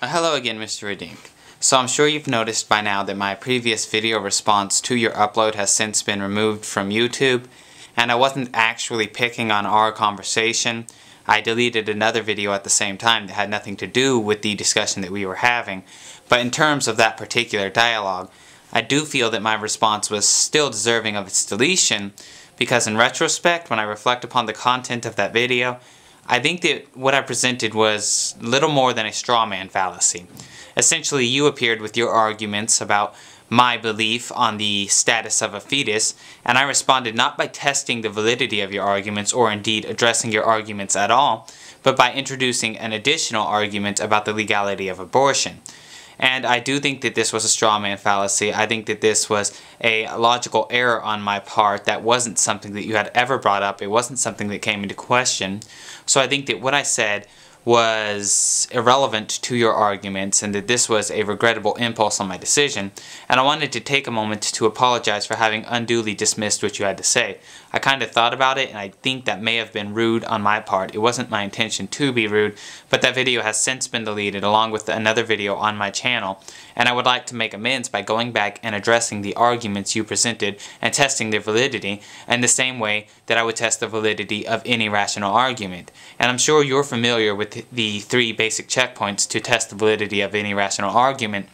Hello again, Mr. Redeemed. So I'm sure you've noticed by now that my previous video response to your upload has since been removed from YouTube, and I wasn't actually picking on our conversation. I deleted another video at the same time that had nothing to do with the discussion that we were having, but in terms of that particular dialogue, I do feel that my response was still deserving of its deletion, because in retrospect, when I reflect upon the content of that video, I think that what I presented was little more than a straw man fallacy. Essentially, you appeared with your arguments about my belief on the status of a fetus, and I responded not by testing the validity of your arguments or indeed addressing your arguments at all, but by introducing an additional argument about the legality of abortion. And I do think that this was a straw man fallacy. I think that this was a logical error on my part. That wasn't something that you had ever brought up. It wasn't something that came into question. So I think that what I said was irrelevant to your arguments and that this was a regrettable impulse on my decision, and I wanted to take a moment to apologize for having unduly dismissed what you had to say. I kind of thought about it, and I think that may have been rude on my part. It wasn't my intention to be rude, but that video has since been deleted along with another video on my channel, and I would like to make amends by going back and addressing the arguments you presented and testing their validity in the same way that I would test the validity of any rational argument. And I'm sure you're familiar with the 3 basic checkpoints to test the validity of any rational argument.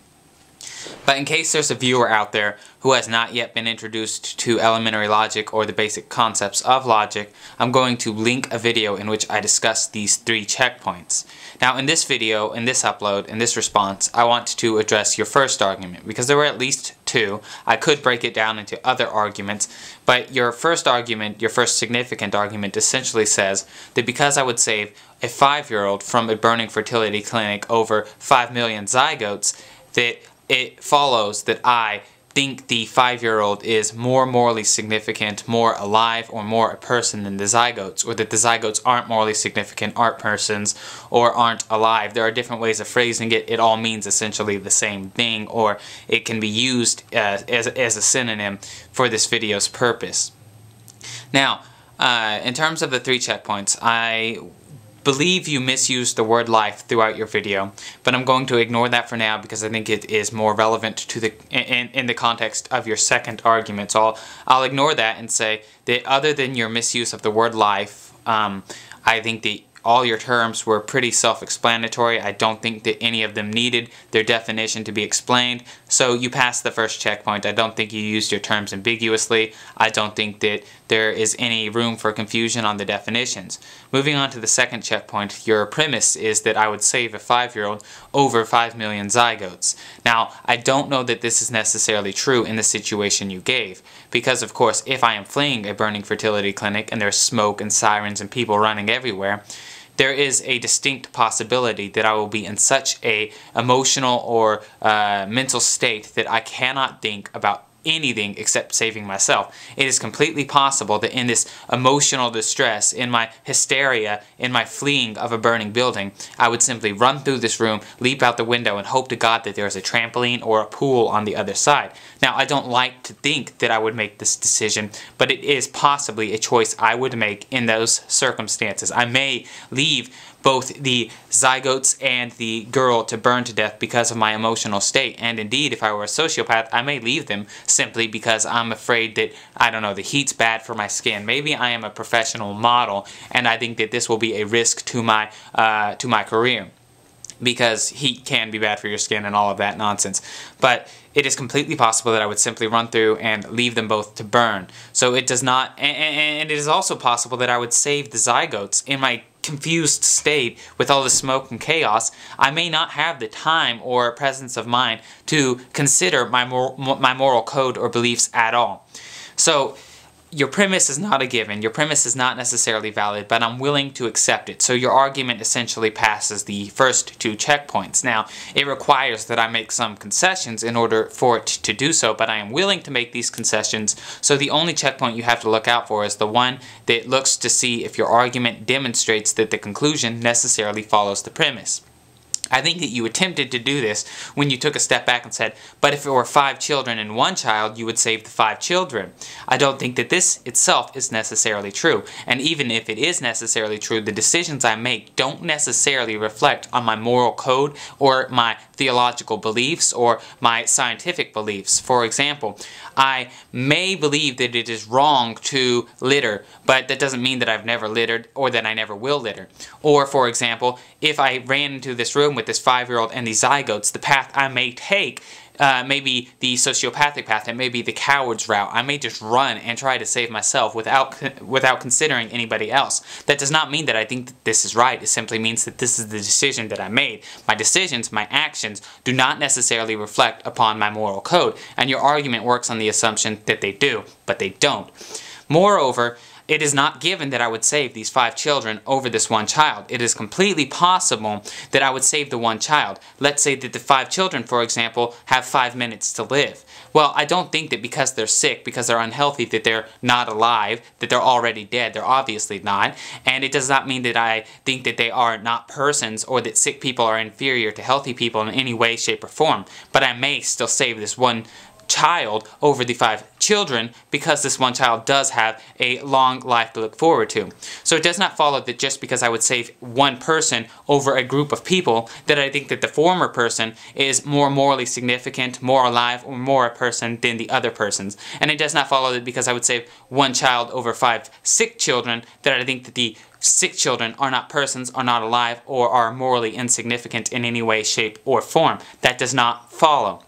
But in case there's a viewer out there who has not yet been introduced to elementary logic or the basic concepts of logic, I'm going to link a video in which I discuss these 3 checkpoints. Now in this video, in this upload, in this response, I want to address your first argument, because there were at least 2. I could break it down into other arguments, but your first argument, your first significant argument, essentially says that because I would save a 5-year-old from a burning fertility clinic over 5 million zygotes, that it follows that I think the 5-year-old is more morally significant, more alive, or more a person than the zygotes, or that the zygotes aren't morally significant, aren't persons, or aren't alive. There are different ways of phrasing it. It all means essentially the same thing, or it can be used as a synonym for this video's purpose. Now, in terms of the 3 checkpoints, I believe you misused the word life throughout your video, but I'm going to ignore that for now because I think it is more relevant to the in the context of your second argument. So I'll ignore that and say that other than your misuse of the word life, I think that all your terms were pretty self-explanatory. I don't think that any of them needed their definition to be explained. So you passed the first checkpoint. I don't think you used your terms ambiguously. I don't think that there is any room for confusion on the definitions. Moving on to the second checkpoint, your premise is that I would save a 5-year-old over 5 million zygotes. Now, I don't know that this is necessarily true in the situation you gave, because of course, if I am fleeing a burning fertility clinic and there's smoke and sirens and people running everywhere, there is a distinct possibility that I will be in such a emotional or mental state that I cannot think about anything except saving myself. It is completely possible that in this emotional distress, in my hysteria, in my fleeing of a burning building, I would simply run through this room, leap out the window, and hope to God that there is a trampoline or a pool on the other side. Now, I don't like to think that I would make this decision, but it is possibly a choice I would make in those circumstances. I may leave both the zygotes and the girl to burn to death because of my emotional state. And indeed, if I were a sociopath, I may leave them simply because I'm afraid that, I don't know, the heat's bad for my skin. Maybe I am a professional model, and I think that this will be a risk to my career, because heat can be bad for your skin and all of that nonsense. But it is completely possible that I would simply run through and leave them both to burn. So it does not, and it is also possible that I would save the zygotes. In my confused state with all the smoke and chaos, I may not have the time or presence of mind to consider my moral code or beliefs at all. So your premise is not a given, your premise is not necessarily valid, but I'm willing to accept it. So your argument essentially passes the first 2 checkpoints. Now, it requires that I make some concessions in order for it to do so, but I am willing to make these concessions, so the only checkpoint you have to look out for is the one that looks to see if your argument demonstrates that the conclusion necessarily follows the premise. I think that you attempted to do this when you took a step back and said, but if it were 5 children and 1 child, you would save the 5 children. I don't think that this itself is necessarily true. And even if it is necessarily true, the decisions I make don't necessarily reflect on my moral code or my theological beliefs or my scientific beliefs. For example, I may believe that it is wrong to litter, but that doesn't mean that I've never littered or that I never will litter. Or, for example, if I ran into this room with this 5-year-old and these zygotes, the path I may take may be the sociopathic path, it may be the coward's route. I may just run and try to save myself without considering anybody else. That does not mean that I think that this is right. It simply means that this is the decision that I made. My decisions, my actions, do not necessarily reflect upon my moral code. And your argument works on the assumption that they do, but they don't. Moreover, it is not given that I would save these 5 children over this 1 child. It is completely possible that I would save the 1 child. Let's say that the 5 children, for example, have 5 minutes to live. Well, I don't think that because they're sick, because they're unhealthy, that they're not alive, that they're already dead. They're obviously not. And it does not mean that I think that they are not persons or that sick people are inferior to healthy people in any way, shape, or form. But I may still save this 1 child over the 5 children because this 1 child does have a long life to look forward to. So it does not follow that just because I would save 1 person over a group of people that I think that the former person is more morally significant, more alive, or more a person than the other persons. And it does not follow that because I would save 1 child over 5 sick children that I think that the sick children are not persons, are not alive, or are morally insignificant in any way, shape, or form. That does not follow.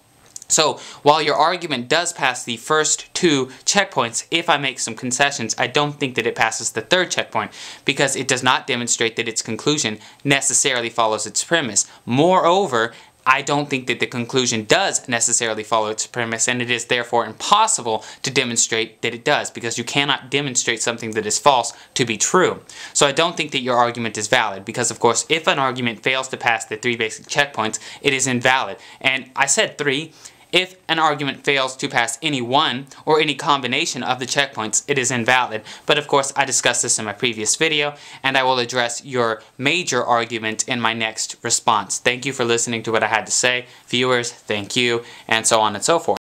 So, while your argument does pass the first 2 checkpoints, if I make some concessions, I don't think that it passes the 3rd checkpoint, because it does not demonstrate that its conclusion necessarily follows its premise. Moreover, I don't think that the conclusion does necessarily follow its premise, and it is therefore impossible to demonstrate that it does, because you cannot demonstrate something that is false to be true. So I don't think that your argument is valid, because of course if an argument fails to pass the 3 basic checkpoints, it is invalid. And I said 3. If an argument fails to pass any one or any combination of the checkpoints, it is invalid. But of course, I discussed this in my previous video, and I will address your major argument in my next response. Thank you for listening to what I had to say. Viewers, thank you, and so on and so forth.